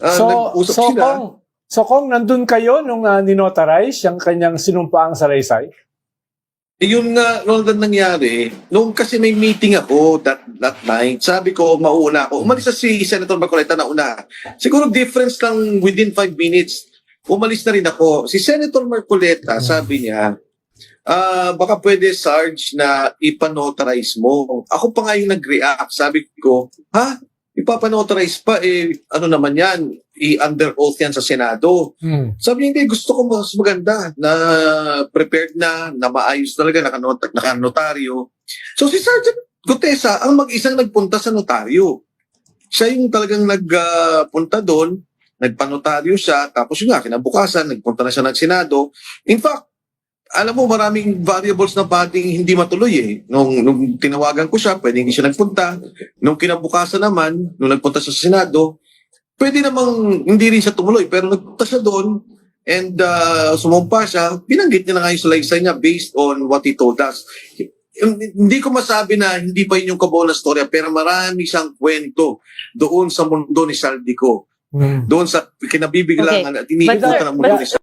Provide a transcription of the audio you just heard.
Nag-usap sila. Kung nandun kayo nung ninotarize yung kanyang sinumpaang salaysay? Yun nga, noon na nangyari, nung kasi may meeting ako that night, sabi ko, mauuna ako. Umalis na si Senator Marcoleta na una. Siguro difference lang within 5 minutes, umalis na rin ako. Si Senator Marcoleta, sabi niya, baka pwede, Sarge, na ipanotarize mo. Ako pa nga yung nag-react. Sabi ko, ha? Ipapanotarize pa, ano naman yan, i-under oath yan sa Senado. Sabi niya, hindi, gusto ko mas maganda na prepared na maayos talaga, nakanotaryo. So si Sergeant Gutesa, ang mag-isang nagpunta sa notaryo. Siya yung talagang nagpunta doon, nagpanotaryo siya, tapos yun nga, kinabukasan, nagpunta na siya ng Senado. In fact, alam mo, maraming variables na pwedeng hindi matuloy eh. Nung tinawagan ko siya, pwede hindi siya nagpunta. Nung kinabukasan naman, nung nagpunta siya sa Senado, pwede namang hindi rin siya tumuloy. Pero nagpunta siya doon and sumumpa siya. Binanggit niya na nga yung salaysay niya based on what he told us. Hindi ko masabi na hindi pa yun yung kabuo na storya, pero marami siyang kwento doon sa mundo ni Saldico. Doon sa kinabibiglangan at iniikutan ng mundo ni Saldico.